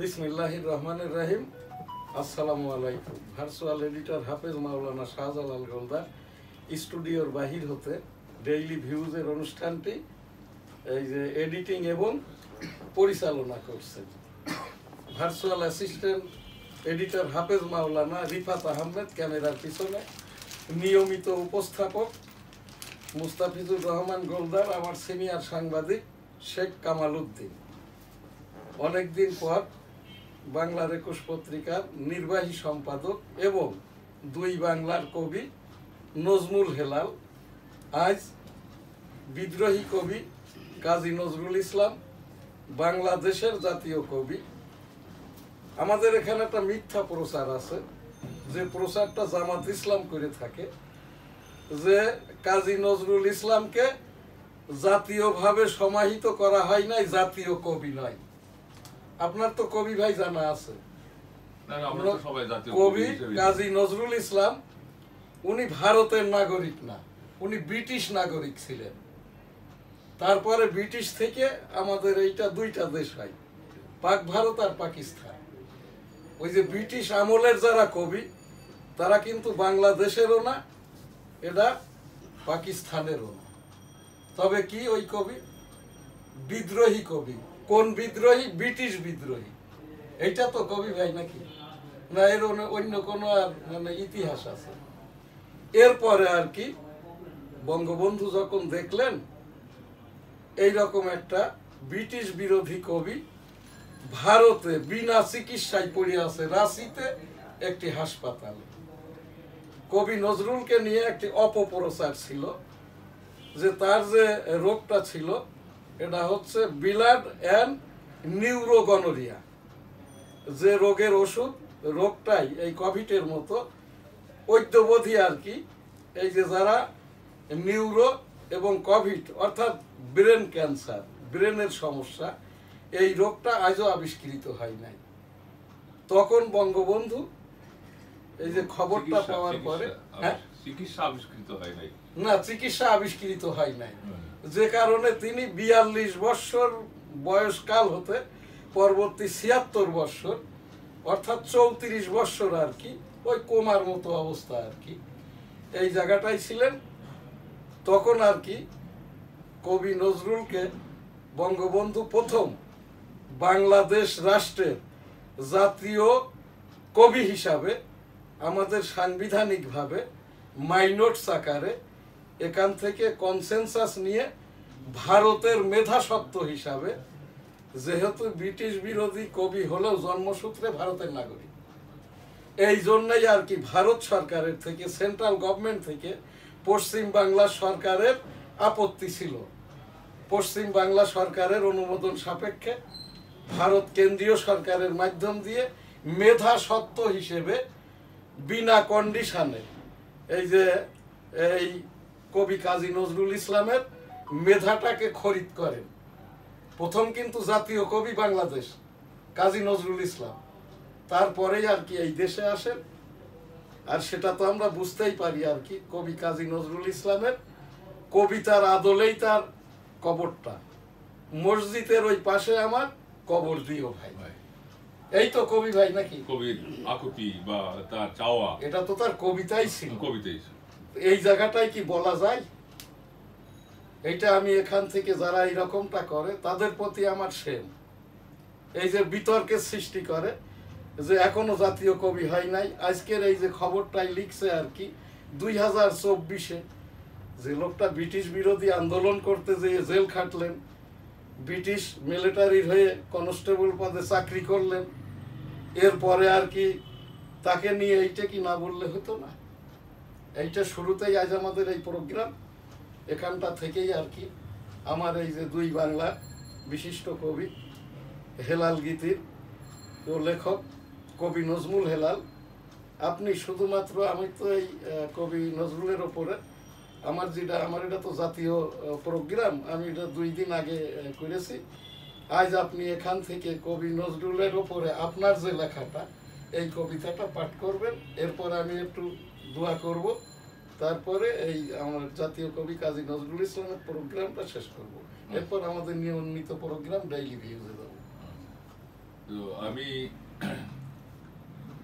বিসমিল্লাহির রহমানির রহিম। আসসালামু আলাইকুম। ভার্চুয়াল এডিটর হাফেজ মাওলানা শাহজালাল গোলদার স্টুডিওর বাহির হতে ডেইলি ভিউজের অনুষ্ঠানটি এই যে এডিটিং এবং পরিচালনা করছেন ভার্চুয়াল অ্যাসিস্ট্যান্ট এডিটর হাফেজ মাওলানা রিফাত আহমেদ, ক্যামেরার পিছনে নিয়মিত উপস্থাপক মুস্তাফিজুর রহমান গোলদার, আমার সিনিয়র সাংবাদিক শেখ কামাল উদ্দিন। অনেকদিন পর বাংলার ২১ পত্রিকার নির্বাহী সম্পাদক এবং দুই বাংলার কবি নজমুল হেলাল, আজ বিদ্রোহী কবি কাজী নজরুল ইসলাম, বাংলাদেশের জাতীয় কবি। আমাদের এখানে একটা মিথ্যা প্রচার আছে, যে প্রচারটা জামাত ইসলাম করে থাকে, যে কাজী নজরুল ইসলামকে জাতীয়ভাবে সমাহিত করা হয় নাই, জাতীয় কবি নয়। আপনার তো কবি ভাই জানা আছে, কবি কাজী নজরুল ইসলাম উনি ভারতের নাগরিক না, উনি ব্রিটিশ নাগরিক ছিলেন। তারপরে ব্রিটিশ থেকে আমাদের এইটা দুইটা দেশ হয়, পাক ভারত আর পাকিস্তান। ওই যে ব্রিটিশ আমলের যারা কবি তারা কিন্তু বাংলাদেশেরও না, এটা পাকিস্তানেরও না। তবে কি ওই কবি বিদ্রোহী কবি। কোন বিদ্রোহী? ব্রিটিশ বিদ্রোহী। এইটা তো কবি ভাই নাকি? না এর অন্য কোনো আর মানে ইতিহাস আছে? এরপরে আর কি বঙ্গবন্ধু যখন দেখলেন এইরকম একটা ব্রিটিশ বিরোধী কবি ভারতে বিনা চিকিৎসায় পড়ে আছে রাঁচিতে একটি হাসপাতালে, কবি নজরুলকে নিয়ে একটি অপপ্রচার ছিল যে তার যে রোগটা ছিল এটা হচ্ছে ব্লাড অ্যান্ড নিউরোগনোরিয়া, যে রোগের ওষুধ, রোগটাই এই কোভিডের মতো ঐদ্যবধি আর কি। এই যে যারা নিউরো এবং কোভিড অর্থাৎ ব্রেন ক্যান্সার, ব্রেনের সমস্যা, এই রোগটা আজও আবিষ্কৃত হয় নাই। তখন বঙ্গবন্ধু এই যে খবরটা পাওয়ার পরে, হ্যাঁ চিকিৎসা আবিষ্কৃত হয় নাই, না চিকিৎসা আবিষ্কৃত হয় নাই, যে কারণে তিনি ৪২ বৎসর বয়সকাল হতে পরবর্তী ৭৬ বৎসর অর্থাৎ ৩৪ বৎসর আর কি ওই কোমার মতো অবস্থা আর কি এই জায়গাটাই ছিলেন। তখন আর কি কবি নজরুলকে বঙ্গবন্ধু প্রথম বাংলাদেশ রাষ্ট্রের জাতীয় কবি হিসাবে আমাদের সাংবিধানিকভাবে মাইনটস আকারে এখান থেকে কনসেনসাস নিয়ে ভারতের মেধাস্বত্ব হিসাবে, যেহেতু ব্রিটিশ বিরোধী কবি হলেও জন্মসূত্রে ভারতের নাগরিক, এই জন্যই আর কি ভারত সরকারের থেকে, সেন্ট্রাল গভর্নমেন্ট থেকে পশ্চিম বাংলা সরকারের আপত্তি ছিল। পশ্চিম বাংলা সরকারের অনুমোদন সাপেক্ষে ভারত কেন্দ্রীয় সরকারের মাধ্যম দিয়ে মেধাস্বত্ব হিসেবে বিনা কন্ডিশনে এই যে এই কবি কাজী নজরুল ইসলামের মেধাটাকে খরিদ করেন। প্রথম কিন্তু জাতীয় কবি বাংলাদেশ কাজী নজরুল ইসলাম, তারপরেই আর কি এই দেশে আসেন। আর সেটা তো আমরা বুঝতেই পারি আর কি, কবি কাজী নজরুল ইসলামের কবিতার আদলেই তার কবরটা, মসজিদের ওই পাশে আমার কবর দিও ভাই। এই তো কবি ভাই নাকি? কবির আকুতি বা তার চাওয়া, এটা তো তার কবিতাই ছিল, কবিতাই। এই জায়গাটাই কি বলা যায়? এইটা আমি এখান থেকে যারা এইরকমটা করে তাদের প্রতি আমার সেম, এই যে বিতর্কের সৃষ্টি করে যে এখনো জাতীয় কবি হয় নাই। আজকের এই যে খবরটাই লিখছে আর কি 2024-এ, যে লোকটা ব্রিটিশ বিরোধী আন্দোলন করতে যেয়ে জেল খাটলেন, ব্রিটিশ মিলিটারির হয়ে কনস্টেবল পদে চাকরি করলেন, এরপরে আর কি তাকে নিয়ে এইটা কি না বললে হতো না? এইটা শুরুতেই আজ আমাদের এই প্রোগ্রাম, এখানটা থেকেই আর কি আমার এই যে দুই বাংলার বিশিষ্ট কবি হেলাল গীতির ও লেখক কবি নজমুল হেলাল। আপনি শুধুমাত্র, আমি তো এই কবি নজরুলের ওপরে আমার এটা তো জাতীয় প্রোগ্রাম, আমি এটা 2 দিন আগে করেছি। আজ আপনি এখান থেকে কবি নজরুলের ওপরে আপনার যে লেখাটা, এই কবিতাটা পাঠ করবেন, এরপর আমি একটু দোয়া করব, তারপরে এই আমার জাতীয় কবি কাজী নজরুল ইসলামের প্রোগ্রামটা শেষ করব। এরপর আমাদের নিয়মিত প্রোগ্রাম ডেইলি ভিউজে যাবো। তো আমি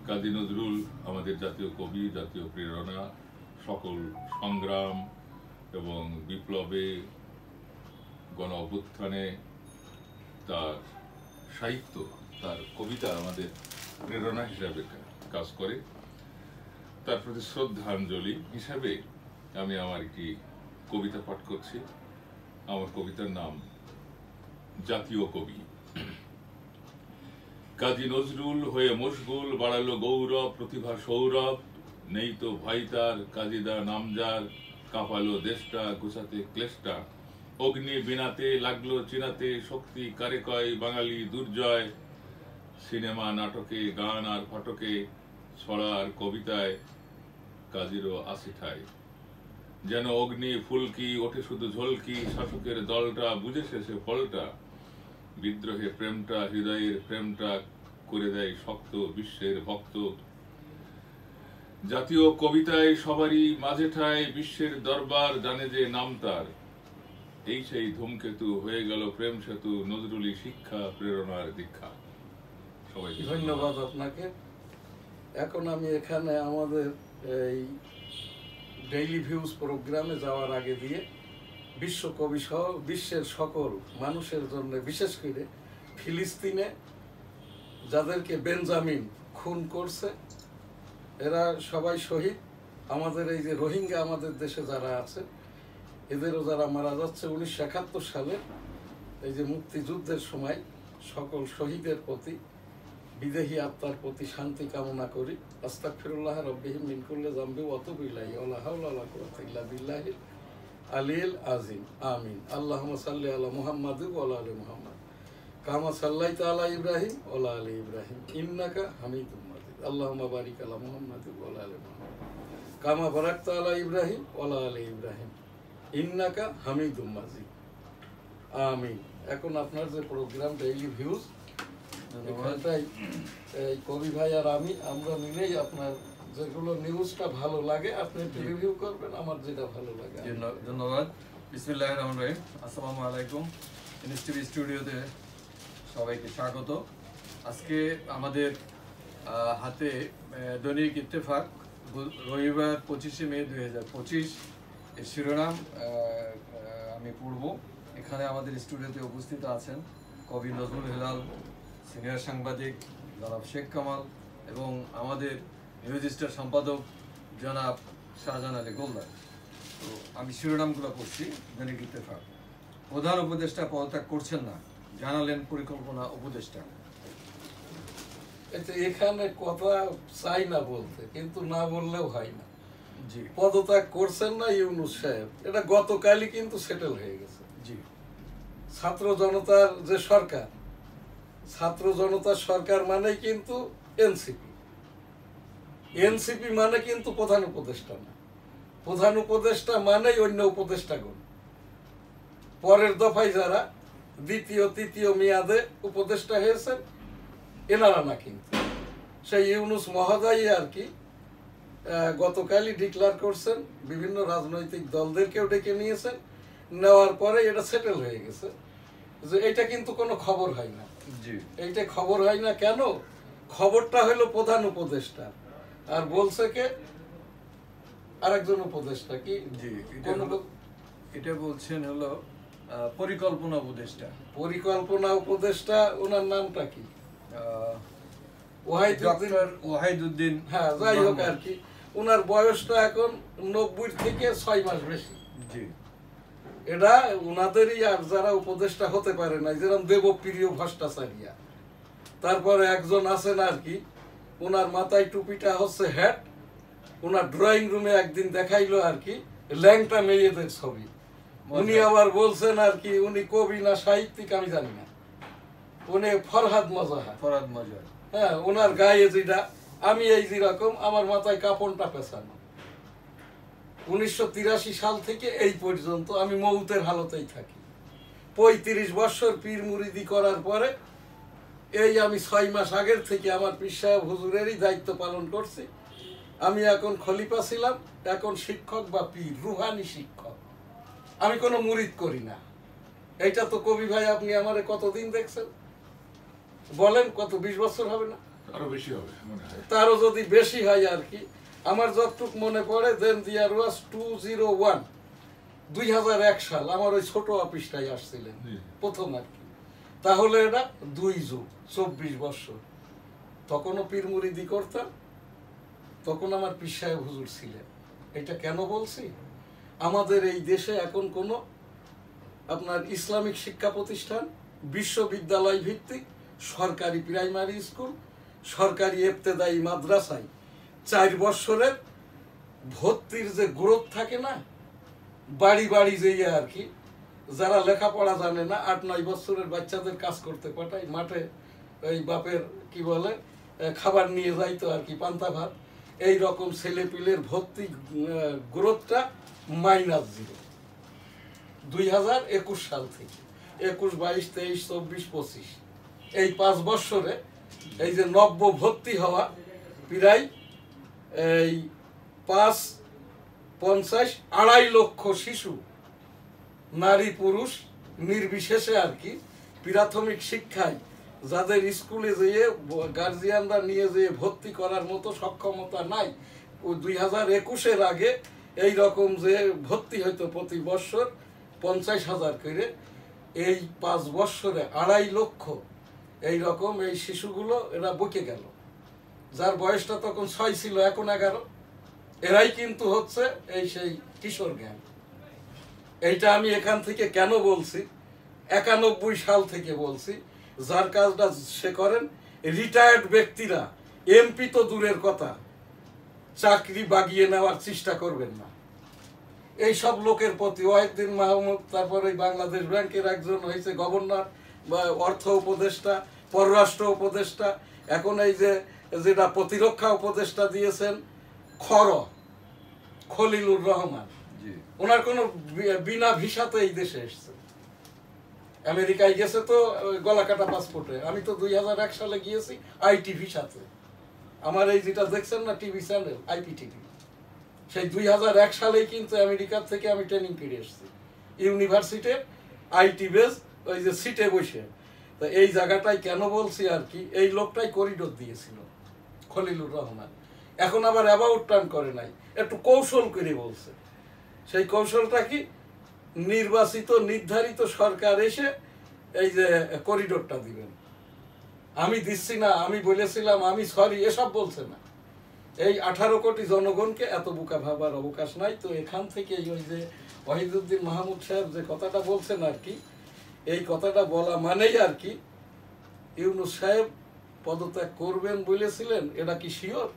কাজী নজরুল আমাদের জাতীয় কবি, জাতীয় প্রেরণা, সকল সংগ্রাম এবং বিপ্লবে, গণ অভ্যুত্থানে তার সাহিত্য, তার কবিতা আমাদের প্রেরণা হিসাবে কাজ করে। তার প্রতি শ্রদ্ধাঞ্জলি হিসাবে আমি আমার একটি কবিতা পাঠ করছি। আমার কবিতার নাম জাতীয় কবি। কাজী নজরুল হয়ে মশগুল, বাড়ালো গৌরব, প্রতিভা সৌরভ, নেই তো ভাই তার, কাজীদা নামজার, কাঁপালো দেশটা, গোছাতে ক্লেশটা, অগ্নি বিনাতে লাগলো চিনাতে, শক্তি কারে কয় বাঙালি দুর্জয়, সিনেমা নাটকে গান আর ফটকে, ছড়ার কবিতায় কাজীরও আসে ঠাই। যেন অগ্নি ফুলকি ওঠে শুধু ঝলকি, শাসকের দলটা বুঝে শেষে ফলটা, বিদ্রোহে প্রেমটা, হৃদয়ের প্রেমটা করে দেয় শক্ত, বিশ্বের ভক্ত। জাতীয় কবিতায় সবারই মাঝে ঠায়, বিশ্বের দরবার জানে যে নাম তার, এই সেই ধূমকেতু হয়ে গেল প্রেম সেতু, নজরুলি শিক্ষা প্রেরণার দীক্ষা। সবাইকে ধন্যবাদ আপনাকে। এখন আমি এখানে আমাদের এই ডেইলি ভিউজ প্রোগ্রামে যাওয়ার আগে দিয়ে বিশ্বকবি সহ বিশ্বের সকল মানুষের জন্য, বিশেষ করে ফিলিস্তিনে যাদেরকে বেঞ্জামিন খুন করছে, এরা সবাই শহীদ। আমাদের এই যে রোহিঙ্গা আমাদের দেশে যারা আছে, এদেরও যারা মারা যাচ্ছে 1971 সালে এই যে মুক্তিযুদ্ধের সময়, সকল শহীদের প্রতি, বিদেহী আত্মার প্রতি শান্তি কামনা করি। আস্তাগফিরুল্লাহ রাব্বিহিম মিন কুল্লি যামবি ওয়া আতুবু ইলাইহি ওয়া লা হাওলা ওয়া লা কুওয়াতা ইল্লা বিল্লাহিল আলিয়্যিল আযীম। আমিন। আল্লাহুম্মা সাল্লি আলা মুহাম্মাদ ওয়া আলা আলি মুহাম্মাদ কামা সাল্লাইতা আলা ইব্রাহিম ওয়া আলা আলি ইব্রাহিম ইন্নাকা হামিদুম মাজিদ। আল্লাহুম্মা বারিক আলা মুহাম্মাদ ওয়া আলা আলি মুহাম্মাদ কামা বারাকতা আলা ইব্রাহিম ওয়া আলা আলি ইব্রাহিম ইন্নাকা হামিদুম মাজিদ। আমিন। এখন আপনার যে প্রোগ্রাম ডেইলি ভিউজ, এখানটাই এই কবি ভাই আর আমরা মিলেই আপনার যেগুলো নিউজটা ভালো লাগে আপনি একটু রিভিউ করবেন, আমার যেটা ভালো লাগে। ধন্যবাদ। বিসমিল্লাহির রহমানির রহিম। আসসালামু আলাইকুম। এনএসটিভি স্টুডিওতে সবাইকে স্বাগত। আজকে আমাদের হাতে দৈনিক ইত্তেফাক, রবিবার 25শে মে 2025 এর শিরোনাম আমি পড়ব। এখানে আমাদের স্টুডিওতে উপস্থিত আছেন কবি নজরুল হেলাল, সিনিয়র সাংবাদিক জনাব শেখ কামাল এবং আমাদের নিউজিস্টার সম্পাদক জনাব শাহজাহান আলী গোলদার। তো আমি শিরোনামগুলো পড়ছি। দৈনিক ইত্তেফাক। প্রধান উপদেষ্টা পদত্যাগ করছেন না, জানালেন পরিকল্পনা উপদেষ্টা। এখানে কথা চাই না বলতে, কিন্তু না বললেও হয় না। জি, পদত্যাগ করছেন না ইউনূস সাহেব, এটা গতকালই কিন্তু সেটেল হয়ে গেছে। জি, ছাত্র জনতার যে সরকার, ছাত্র জনতার সরকার মানে কিন্তু এনসিপি। এনসিপি মানে কিন্তু প্রধান উপদেষ্টা না, প্রধান উপদেষ্টা মানেই অন্য উপদেষ্টাগণ। পরের দফায় যারা দ্বিতীয় তৃতীয় মেয়াদে উপদেষ্টা হয়েছেন এনারা না, কিন্তু সেই ইউনূস মহোদয় আর কি গতকালই ডিক্লার করছেন, বিভিন্ন রাজনৈতিক দলদেরকেও ডেকে নিয়েছেন, নেওয়ার পরে এটা সেটেল হয়ে গেছে যে এটা কিন্তু কোনো খবর হয় না। জি, এইটা খবর হয় না কেন? খবরটা হলো প্রধান উপদেষ্টা, আর বলছে কে আরেকজন উপদেষ্টা কি জি, এটা বলছেন হলো পরিকল্পনা উপদেষ্টা। পরিকল্পনা উপদেষ্টা, ওনার নামটা কি? ওয়াহিদুদ্দিন। হ্যাঁ, যাই হোক আর কি, ওনার বয়সটা এখন 90 থেকে 6 মাস বেশি। জি, এটা ওনাদেরই আর যারা উপদেষ্টা হতে পারে না, যেরকম দেবপ্রিয় ভট্টাচার্য। তারপরে একজন আছেন আর কি, ওনার মাথায় টুপিটা হচ্ছে হ্যাট। ওনার ড্রয়িং রুমে একদিন দেখাইলো আর কি ল্যাংটা মেয়েদের ছবি। উনি আবার বলছেন আর কি উনি কবি না সাহিত্যিক আমি জানি না, উনি ফরহাদ মজাহার। ফরহাদ মজাহার। হ্যাঁ, ওনার গায়ে যেটা, আমি এই যেরকম আমার মাথায় কাপড়টা পেছানো। 1983 সাল থেকে এই পর্যন্ত আমি মৌতের হালতেই থাকি। 35 বছর পীর মুরিদি করার পরে এই আমি 6 মাস আগের থেকে আমার পীর সাহেব হুজুরেরই দায়িত্ব পালন করছি। আমি এখন খলিফা ছিলাম, এখন শিক্ষক বা পীর, রুহানি শিক্ষক। আমি কোনো মুরিদ করি না। এইটা তো কবি ভাই আপনি আমারে কতদিন দেখছেন? বলেন কত, 20 বছর হবে না? আরো বেশি হবে মনে হয়। তারও যদি বেশি হয় আর কি। আমার যতটুক মনে পড়ে দেন দি ইয়ার ওয়াজ 201, 2001 সাল আমার ওই ছোট অফিসটাই আসছিলেন প্রথম আর কি। তাহলে এটা 2 যুগ, 24 বছর। তখনও পীর মুরিদি করতাম, তখন আমার পীর সাহেব হুজুর ছিলেন। এটা কেন বলছি, আমাদের এই দেশে এখন কোনো আপনার ইসলামিক শিক্ষা প্রতিষ্ঠান, বিশ্ববিদ্যালয় ভিত্তিক সরকারি প্রাইমারি স্কুল, সরকারি ইবতেদায়ী মাদ্রাসায় 4 বছরের ভর্তির যে গ্রোথ থাকে না, বাড়ি বাড়ি যেয়ে আর কি, যারা লেখাপড়া জানে না 8-9 বছরের বাচ্চাদের কাজ করতে পাঠায় মাঠে, ওই বাপের কি বলে খাবার নিয়ে যাইতো আর কি, পান্তা ভাত। এই রকম ছেলেপিলের ভর্তি গ্রোথটা -0 2021 সাল থেকে 21, 22, 23, 24, 25 এই 5 বছরে এই যে নব্য ভর্তি হওয়া প্রায় এই 5, 50, 2.5 লক্ষ শিশু, নারী পুরুষ নির্বিশেষে আর কি, প্রাথমিক শিক্ষায় যাদের স্কুলে যেয়ে গার্জিয়ানরা নিয়ে যেয়ে ভর্তি করার মতো সক্ষমতা নাই, ও 2021-এর আগে এই রকম যে ভর্তি হইতো প্রতি বছর 50,000 করে, এই 5 বছরে 2.5 লক্ষ এই রকম এই শিশুগুলো এরা বকে গেল। যার বয়সটা তখন 6 ছিল, এখন 11। এরাই কিন্তু হচ্ছে এই সেই কিশোর জ্ঞান। এইটা আমি এখান থেকে কেন বলছি, 91 সাল থেকে বলছি। যার কাজটা সে করেন, রিটায়ার্ড ব্যক্তিরা, এমপি তো দূরের কথা, চাকরি বাগিয়ে নেওয়ার চেষ্টা করবেন না। এই সব লোকের প্রতি ওয়াহিদ্দিন মাহমুদ, তারপর এই বাংলাদেশ ব্যাংকের একজন হয়েছে গভর্নর বা অর্থ উপদেষ্টা, পররাষ্ট্র উপদেষ্টা, এখন এই যে যেটা প্রতিরক্ষা উপদেষ্টা দিয়েছেন খলিলুর রহমান, ওনার কোনো বিনা ভিসাতে এই দেশে এসছে। আমেরিকায় গেছে তো গলাকাটা পাসপোর্টে, আমি তো 2001 সালে গিয়েছি আইটি ভিসাতে। আমার এই যেটা দেখছেন না টিভি চ্যানেল IPTV, সেই 2001 সালেই কিন্তু আমেরিকার থেকে আমি ট্রেনিং করে এসেছি ইউনিভার্সিটির আইটি বেস, ওই যে সিটে বসে। তো এই জায়গাটাই কেন বলছি আর কি, এই লোকটাই করিডোর দিয়েছিল খলিলুর রহমান। এখন আবার অ্যাবাউট টার্ন করে নাই, একটু কৌশল করে বলছে। সেই কৌশলটা কি, নির্বাচিত নির্ধারিত সরকার এসে এই যে করিডোরটা দিবেন, আমি দিচ্ছি না, আমি বলেছিলাম, আমি সরি, এসব বলছে না। এই 18 কোটি জনগণকে এত বোকা ভাবার অবকাশ নাই। তো এখান থেকে ওই যে ওয়াহিদুদ্দিন মাহমুদ সাহেব যে কথাটা বলছেন আর কি, এই কথাটা বলা মানেই আর কি, ইউনূস সাহেব পদত্যাগ করবেন বলেছিলেন, এটা কি শিওর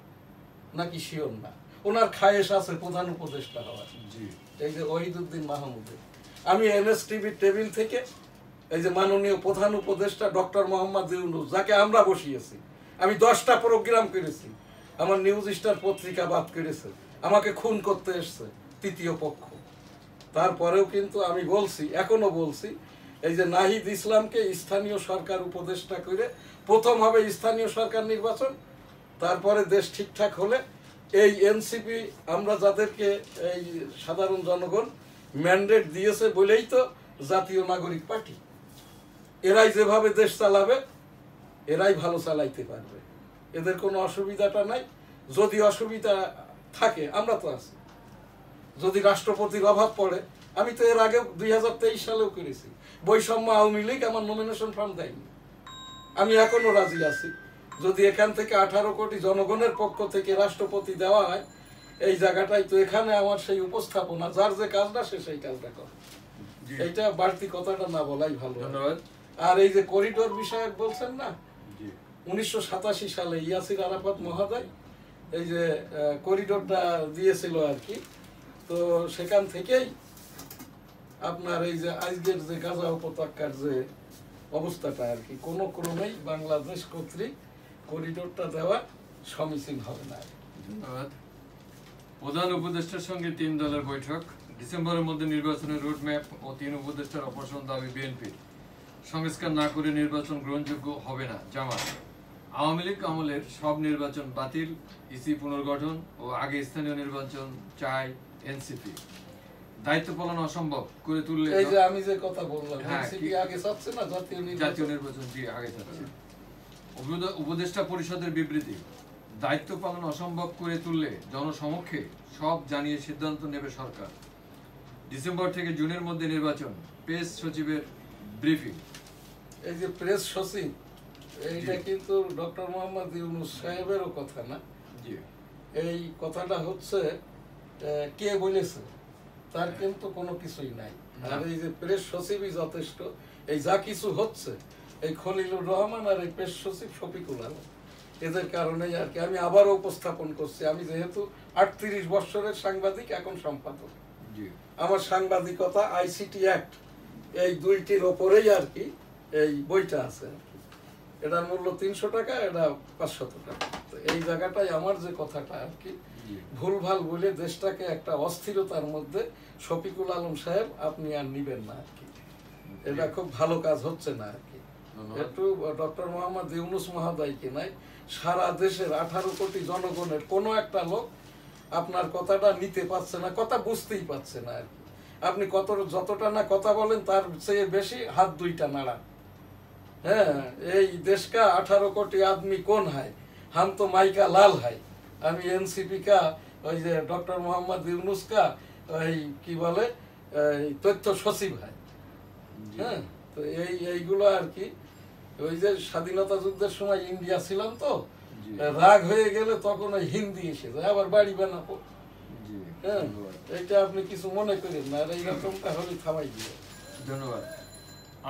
নাকি শিওর না? ওনার খায়েশ আছে প্রধান উপদেষ্টা হওয়ার, এই যে ওয়াহিদুদ্দিন মাহমুদের। আমি NSTV টেবিল থেকে এই যে মাননীয় প্রধান উপদেষ্টা ডক্টর মোহাম্মদ ইউনূস, যাকে আমরা বসিয়েছি, আমি 10টা প্রোগ্রাম করেছি, আমার নিউজ স্টার পত্রিকা বাদ করেছে, আমাকে খুন করতে এসছে তৃতীয় পক্ষ। তারপরেও কিন্তু আমি বলছি, এখনো বলছি, এই যে নাহিদ ইসলামকে স্থানীয় সরকার উপদেষ্টা করে প্রথম হবে স্থানীয় সরকার নির্বাচন, তারপরে দেশ ঠিকঠাক হলে এই NCP আমরা যাদেরকে এই সাধারণ জনগণ ম্যান্ডেট দিয়েছে বলেই তো জাতীয় নাগরিক পার্টি, এরাই যেভাবে দেশ চালাবে এরাই ভালো চালাইতে পারবে, এদের কোনো অসুবিধাটা নাই। যদি অসুবিধা থাকে আমরা তো আছি, যদি রাষ্ট্রপতির অভাব পড়ে, আমি তো এর আগে 2023 সালেও করেছি, বৈষম্য আওয়ামী লীগ আমার নমিনেশন ফর্ম দেয়নি, আমি এখনো রাজি আছি। যদি এখান থেকে 18 কোটি জনগণের পক্ষ থেকে রাষ্ট্রপতি দেওয়া হয়, এই জায়গাটাই তো এখানে আমার সেই উপস্থাপনা, যার যে কাজটা সে সেই কাজটা করে। এইটা বাড়তি কথাটা না বলাই ভালো। ধন্যবাদ। আর এই যে করিডোর বিষয়ক বলছেন না, 1987 সালে ইয়াসির আরাফাত মহোদয় এই যে করিডোরটা দিয়েছিল আর কি, তো সেখান থেকেই আপনার এই যে আজকের যে গাজা উপত্যকার যে অবস্থাটা আর কি, কোনো ক্রমেই বাংলাদেশ কর্তৃক করিডোরটা দেওয়া সমীচীন হবে না। ধন্যবাদ। প্রধান উপদেষ্টার সঙ্গে 3 দলের বৈঠক, ডিসেম্বরের মধ্যে নির্বাচনের রুটম্যাপ ও 3 উপদেষ্টার অপসারণ দাবি বিএনপির। সংস্কার না করে নির্বাচন গ্রহণযোগ্য হবে না জামাত। আওয়ামী লীগ আমলের সব নির্বাচন বাতিল, ইসি পুনর্গঠন ও আগে স্থানীয় নির্বাচন চায় এনসিপি। দায়িত্ব পালন অসম্ভব করে তুললে, এই যে আমি যে কথা বললাম, এনসিপি আগে চাচ্ছে না জাতীয় নির্বাচন, জি আগে চাচ্ছে। উপদেষ্টা পরিষদের বিবৃতি, দায়িত্ব পালন অসম্ভব করে তুললে জনসমক্ষে সব জানিয়ে সিদ্ধান্ত নেবে সরকার। ডিসেম্বর থেকে জুনের মধ্যে নির্বাচন, প্রেস সচিবের ব্রিফিং। এই যে প্রেস সচিব, এইটা কিন্তু ডক্টর মোহাম্মদ ইউনূস সাহেবেরও কথা না। জি, এই কথাটা হচ্ছে কে বলেছে তার কিন্তু কোনো কিছুই নাই। আর এই যে প্রেস সচিবই যথেষ্ট। এই যা কিছু হচ্ছে এই খলিলুর রহমান আর এই প্রেস সচিব শফিকুল আলম, এদের কারণেই আর কি। আমি আবারও উপস্থাপন করছি, আমি যেহেতু 38 বছরের সাংবাদিক, এখন সম্পাদক, আমার সাংবাদিকতা আইসিটি অ্যাক্ট এই দুইটির ওপরেই আর কি এই বইটা আছে। এটার মূল্য 300 টাকা, এটা 500 টাকা। তো এই জায়গাটাই আমার যে কথাটা আর কি ভুলভাল বলে দেশটাকে একটা অস্থিরতার মধ্যে, শফিকুল আলম সাহেব আপনি আর নিবেন না আর কি। এটা খুব ভালো কাজ হচ্ছে না আর কি। একটু ডক্টর মোহাম্মদ ইউনূস মহোদয়কে নাই, সারা দেশের 18 কোটি জনগণের কোনো একটা লোক আপনার কথাটা নিতে পারছে না, কথা বুঝতেই পারছে না আর কি। আপনি যতটা না কথা বলেন তার চেয়ে বেশি হাত দুইটা নাড়া। হ্যাঁ, এই দেশ কা 18 কোটি আদমি কোন হয়, হাম তো মাইকা লাল হয়। আমি এনসিপি কা ওই যে ডক্টর মোহাম্মদ ইউনূস কা ওই কি বলে তথ্য সচিব হয়। হ্যাঁ, তো এইগুলো আর কি। ওই যে স্বাধীনতা যুদ্ধের সময় ইন্ডিয়া ছিলাম তো, রাগ হয়ে গেলে তখন ওই হিন্দি এসে যায়, আবার বাড়ি বানাবো। হ্যাঁ, এইটা আপনি কিছু মনে করেন না, আর এইরকমটা হলে থামাই দিয়ে। ধন্যবাদ।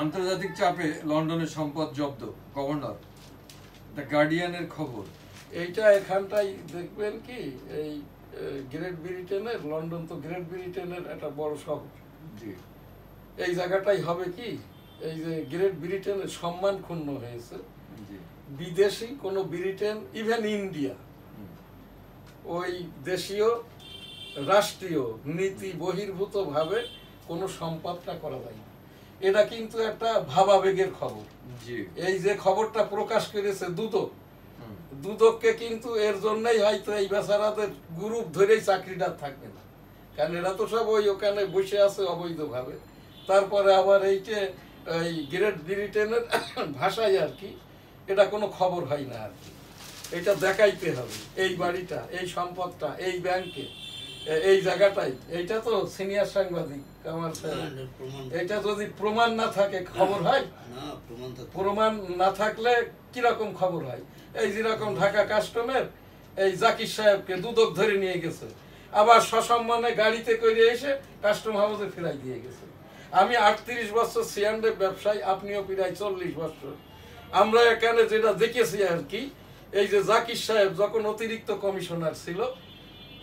আন্তর্জাতিক চাপে লন্ডনের সম্পদ জব্দ, গভর্নর। দ্য গার্ডিয়ানের খবর। এইটা এখানটাই দেখবেন কি, এই গ্রেট ব্রিটেনের, লন্ডন তো গ্রেট ব্রিটেনের একটা বড় শহর। এই জায়গাটাই হবে কি, এই যে গ্রেট ব্রিটেনের সম্মান ক্ষুণ্ণ হয়েছে। বিদেশি কোন ব্রিটেন, ইভেন ইন্ডিয়া, ওই দেশীয় রাষ্ট্রীয় নীতি বহির্ভূত ভাবে কোনো সম্পদটা করা যায় না। এটা কিন্তু একটা ভাবাবেগের খবর। এই যে খবরটা প্রকাশ করেছে দুদককে কিন্তু এর জন্যই হয়তো এই বেচারাদের গ্রুপ ধরেই চাকরিটা থাকবে না, কারণ এরা তো সব ওই ওখানে বসে আছে অবৈধভাবে। তারপরে আবার এইটা এই গ্রেট ব্রিটেনের ভাষায় আর কি এটা কোনো খবর হয় না আর কি। এটা দেখাইতে হবে, এই বাড়িটা, এই সম্পদটা, এই ব্যাংকে, এই জায়গাটাই। এইটা তো সিনিয়র সাংবাদিক আমার, এটা যদি প্রমাণ না থাকে খবর হয়? প্রমাণ না থাকলে কিরকম খবর হয়? এই যেরকম ঢাকা কাস্টমের এই জাকির সাহেবকে দুদক ধরে নিয়ে গেছে, আবার সসম্মানে গাড়িতে করে এসে কাস্টম হাউসে ফেরাই দিয়ে গেছে। আমি 38 বছর সিয়ান্ডের ব্যবসায়, আপনিও প্রায় 40 বছর। আমরা এখানে যেটা দেখেছি আর কি, এই যে জাকির সাহেব যখন অতিরিক্ত কমিশনার ছিল,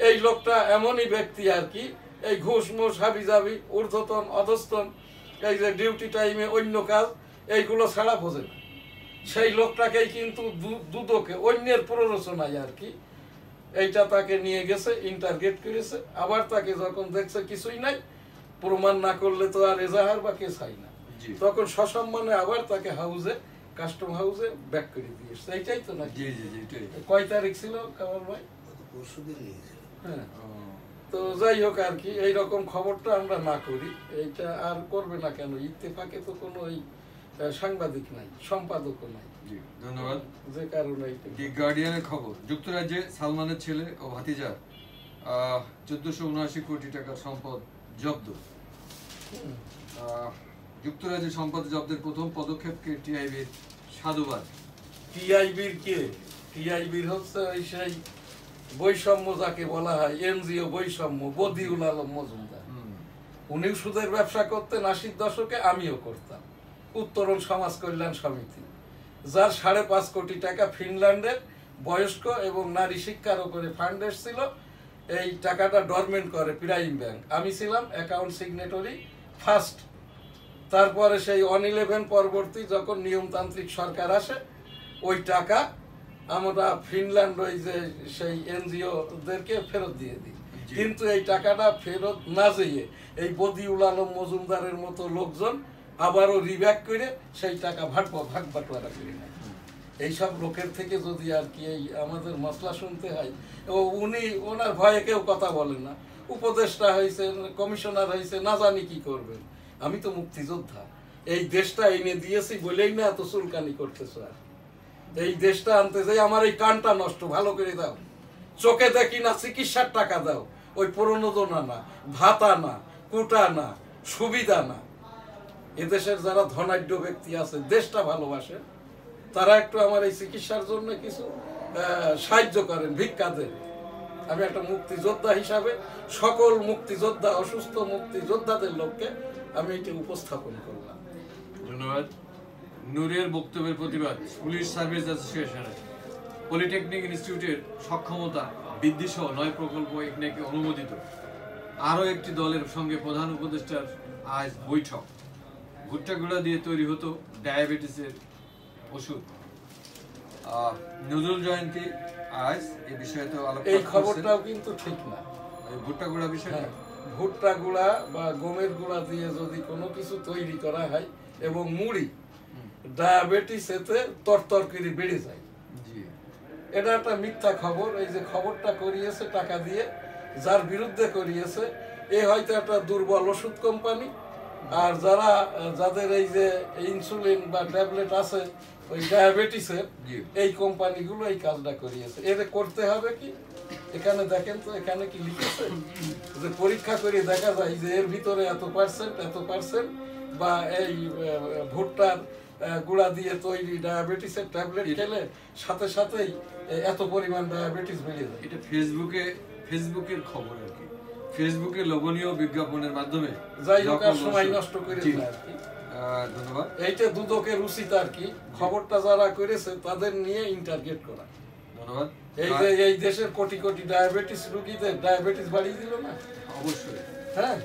এই লোকটা এমনই ব্যক্তি আর কি, এই ঘুষ মুষ হাবিজাবি ঊর্ধ্বতন অধস্তন, এই যে ডিউটি টাইমে অন্য কাজ, এইগুলো ছাড়া বোঝে না। সেই লোকটাকেই কিন্তু দুদকে অন্যের প্ররোচনায় আর কি এইটা তাকে নিয়ে গেছে, ইন্টারগেট করেছে। আবার তাকে যখন দেখছে কিছুই নাই, প্রমাণ না করলে তো আর এজাহার বা কেস হয় না, তখন সসম্মানে আবার তাকে হাউসে, কাস্টম হাউসে ব্যাক করে দিয়েছে। এইটাই তো না? কয় তারিখ ছিল কামাল ভাই? হ্যাঁ, তো যাই হোক আর কি, এইরকম খবরটা আমরা না করি। এইটা আর করবে না কেন? ইত্তেফাকে তো কোনো এই সাংবাদিক নাই, সম্পাদকও নাই। ধন্যবাদ। যে কারণে দি গার্ডিয়ানের খবর, যুক্তরাজ্যে সালমানের ছেলে ও ভাতিজার 1479 কোটি টাকার সম্পদ জব্দ। যুক্তরাজ্যে সম্পদ জব্দের প্রথম পদক্ষেপকে টিআইবির সাধুবাদ। টিআইবির কে? টিআইবির হচ্ছে ওই সেই বৈষম্য যাকে বলা হয়, এনজিও বৈষম্য, বদিউল আলম মজুমদার। উনিও সুদের ব্যবসা করতেন 80 দশকে, আমিও করতাম। উত্তরণ সমাজ কল্যাণ সমিতি, যার 5.5 কোটি টাকা ফিনল্যান্ডের বয়স্ক এবং নারী শিক্ষার উপরে ফান্ড এসেছিল। এই টাকাটা ডরমেন্ট করে প্রাইম ব্যাংক, আমি ছিলাম অ্যাকাউন্ট সিগনেটরি ফার্স্ট। তারপরে সেই 111 পরবর্তী যখন নিয়মতান্ত্রিক সরকার আসে, ওই টাকা আমরা ফিনল্যান্ড ওই যে সেই এনজিওদেরকে ফেরত দিয়ে দিই। কিন্তু এই টাকাটা ফেরত না যেয়ে এই বদিউল আলম মজুমদারের মতো লোকজন আবারও রিব্যাক করে সেই টাকা ভাগ বাটোয়ারা করে নেয়। এইসব লোকের থেকে যদি আর কি এই আমাদের মশলা শুনতে হয়, উনি ওনার ভয়ে কেউ কথা বলে না। উপদেষ্টা হয়েছে, কমিশনার হয়েছে, না জানি কি করবেন। আমি তো মুক্তিযোদ্ধা, এই দেশটা এনে দিয়েছি বলেই না এত চুলকানি করতেছে আর এই দেশটা আনতে যাই আমার এই কানটা নষ্ট, ভালো করে দাও, চোখে দেখি না চিকিৎসার টাকা দাও, ওই প্রণোদনা না, ভাতা না, কুটা না, সুবিধা না। এদেশের যারা ধনাঢ্য ব্যক্তি আছে, দেশটা ভালোবাসে, তারা একটু আমার এই চিকিৎসার জন্য কিছু সাহায্য করেন, ভিক্ষা দেন। আমি একটা মুক্তিযোদ্ধা হিসাবে সকল মুক্তিযোদ্ধা, অসুস্থ মুক্তিযোদ্ধাদের লোককে আমি এটি উপস্থাপন করলাম। ধন্যবাদ। নূরের বক্তব্যের প্রতিবাদ পুলিশ সার্ভিস অ্যাসোসিয়েশনের পলিটেকনিক ইনস্টিটিউটের সক্ষমতা বৃদ্ধি সহ 9 প্রকল্প নাকি অনুমোদিত। আরও একটি দলের সঙ্গে প্রধান উপদেষ্টার আজ বৈঠক। ভুট্টা গুঁড়া দিয়ে তৈরি হতো ডায়াবেটিসের ওষুধ। নজরুল জয়ন্তী আজ এই বিষয়ে তো আলোচনা, এই খবরটাও কিন্তু ঠিক না। ভুট্টা গুঁড়া বিষয়ে, ভুট্টা গুঁড়া বা গমের গুঁড়া দিয়ে যদি কোনো কিছু তৈরি করা হয় এবং মুড়ি, ডায়াবেটিস এতে তরতরকারি বেড়ে যায়। এটা একটা মিথ্যা খবর। এই যে খবরটা করিয়েছে টাকা দিয়ে, যার বিরুদ্ধে করিয়েছে, এ হয়তো একটা দুর্বল ওষুধ কোম্পানি, আর যাদের এই যে ইনসুলিন বা ট্যাবলেট আছে ওই ডায়াবেটিসের, এই কোম্পানিগুলো এই কাজটা করিয়েছে। এর করতে হবে কি, এখানে দেখেন তো, এখানে কি লিখেছে যে পরীক্ষা করে দেখা যায় যে এর ভিতরে এত পার্সেন্ট বা এই ভুট্টার গুঁড়া দিয়ে তৈরি ডায়াবেটিসের ট্যাবলেট খেলে সাথে সাথেই এত পরিমাণ ডায়াবেটিস বেড়ে যায়। এটা ফেসবুকের খবর আর কি, ফেসবুকে লোভনীয় বিজ্ঞাপনের মাধ্যমে যাই হোক, আর সময় নষ্ট করে আর কি। ধন্যবাদ। এইটা দুদকের উচিত আর কি, খবরটা যারা করেছে তাদের নিয়ে ইন্টারগেট করা। ধন্যবাদ। এই যে এই দেশের কোটি কোটি ডায়াবেটিস রোগীদের ডায়াবেটিস বাড়িয়ে দিল না? অবশ্যই। হ্যাঁ,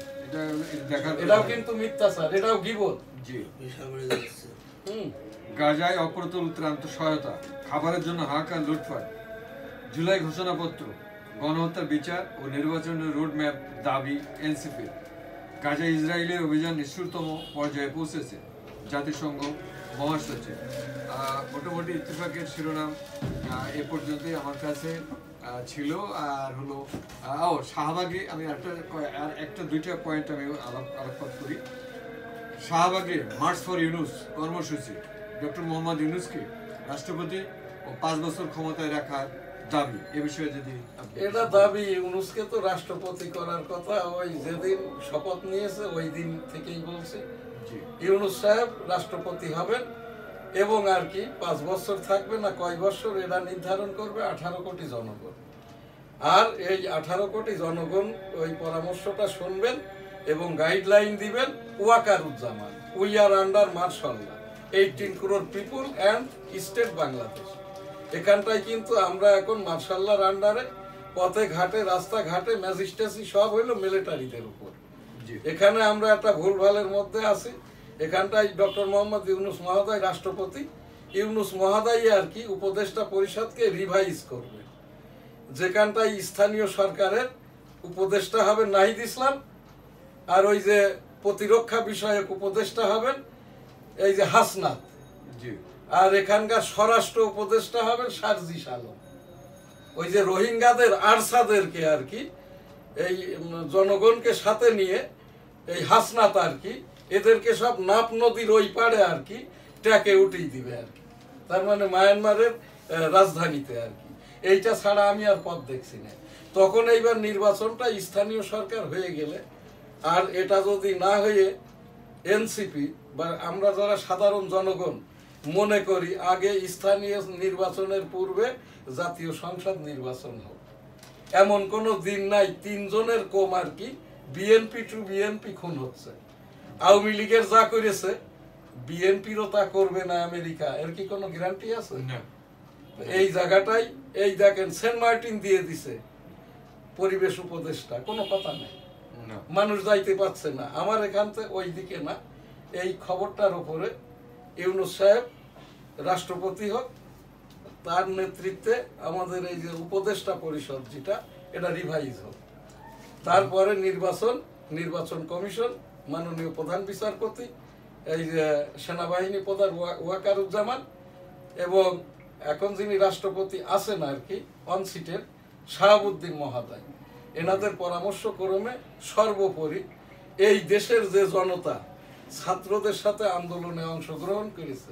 এটাও কিন্তু মিথ্যাচার, এটাও গীবত। জি। গাজায় অপ্রতুল ত্রান্ত সহায়তা, খাবারের জন্য হাহাকার, লুটপাট। জুলাই ঘোষণাপত্র, গণহত্যার বিচার ও নির্বাচনের রোডম্যাপ দাবি এনসিপির। গাজা ইসরায়েলের অভিযান নিষ্ঠুরতম পর্যায়ে পৌঁছেছে, জাতিসংঘ মহাসচিব। মোটামুটি ইত্তেফাকের শিরোনাম এ পর্যন্তই আমার কাছে ছিল। আর হলো শাহবাগে আমি দুইটা পয়েন্ট আমি আলোকপাত করি। শাহবাগে মার্চ ফর ইউনুস কর্মসূচি, ডক্টর মোহাম্মদ ইউনুসকে রাষ্ট্রপতি ও 5 বছর ক্ষমতায় রাখার দাবি, এ বিষয়ে যদি এটা দাবি, ইউনুসকে তো রাষ্ট্রপতি করার কথা ওই যেদিন শপথ নিয়েছে ওই দিন থেকেই বলছে ইউনুস সাহেব রাষ্ট্রপতি হবেন এবং আর কি 5 বছর থাকবে না কয় বছর এটা নির্ধারণ করবে 18 কোটি জনগণ। আর এই 18 কোটি জনগণ ওই পরামর্শটা শুনবেন এবং গাইডলাইন দিবেন Wakeruzzaman. We are under martial law, 18 crore people and state Bangladesh. এখানটায় কিন্তু আমরা এখন মার্শাল্লার আন্ডারে, পথে ঘাটে রাস্তাঘাটে ম্যাজিস্ট্রেসি সব হইলো মিলিটারিদের উপর। এখানে আমরা একটা ভুলভালের মধ্যে আছি। এখানটায় ডক্টর মোহাম্মদ ইউনুস মহোদয় রাষ্ট্রপতি, ইউনুস মহোদয় আর কি উপদেষ্টা পরিষদকে রিভাইজ করবে। যেখানটায় স্থানীয় সরকারের উপদেষ্টা হবেন নাহিদ ইসলাম, আর ওই যে প্রতিরক্ষা বিষয়ক উপদেষ্টা হবেন এই যে হাসনাত, আর এখানকার স্বরাষ্ট্র উপদেষ্টা হবেন সারজিস আলম। ওই যে রোহিঙ্গাদের আরসাদেরকে আর কি এই জনগণকে সাথে নিয়ে এই হাসনাত আর কি এদেরকে সব নাপ নদীর ওই পাড়ে আর কি ট্যাকে উঠিয়ে দিবে আর কি, তার মানে মায়ানমারের রাজধানীতে আর কি। এইটা ছাড়া আমি আর পথ দেখছি না। তখন এইবার নির্বাচনটা স্থানীয় সরকার হয়ে গেলে, আর এটা যদি না হয়ে এনসিপি বা আমরা যারা সাধারণ জনগণ মনে করি আগে স্থানীয় নির্বাচনের পূর্বে জাতীয় সংসদ নির্বাচন হোক। এমন কোনো দিন নাই 3 জনের কম আর কি বিএনপি টু বিএনপি খুন হচ্ছে। আওয়ামী লীগের যা করেছে বিএনপিরও তা করবে না আমেরিকা, এর কি কোনো গ্যারান্টি আছে? এই জায়গাটাই এই দেখেন সেন্ট মার্টিন দিয়ে দিছে পরিবেশ উপদেষ্টা, কোনো কথা নেই, মানুষ যাইতে পারছে না। আমার এখান থেকে ওই দিকে না, এই খবরটার উপরে ইউনুস সাহেব রাষ্ট্রপতি হোক, তার নেতৃত্বে আমাদের এই যে উপদেষ্টা পরিষদ যেটা এটা রিভাইজ হোক। তারপরে নির্বাচন কমিশন, মাননীয় প্রধান বিচারপতি, এই যে সেনাবাহিনী প্রধান ওয়াকারুজ্জামান এবং এখন যিনি রাষ্ট্রপতি আছেন আর কি অনসিটের শাহাবুদ্দিন মহোদয়, এনাদের পরামর্শ ক্রমে সর্বোপরি এই দেশের যে জনতা ছাত্রদের সাথে আন্দোলনে অংশগ্রহণ করেছে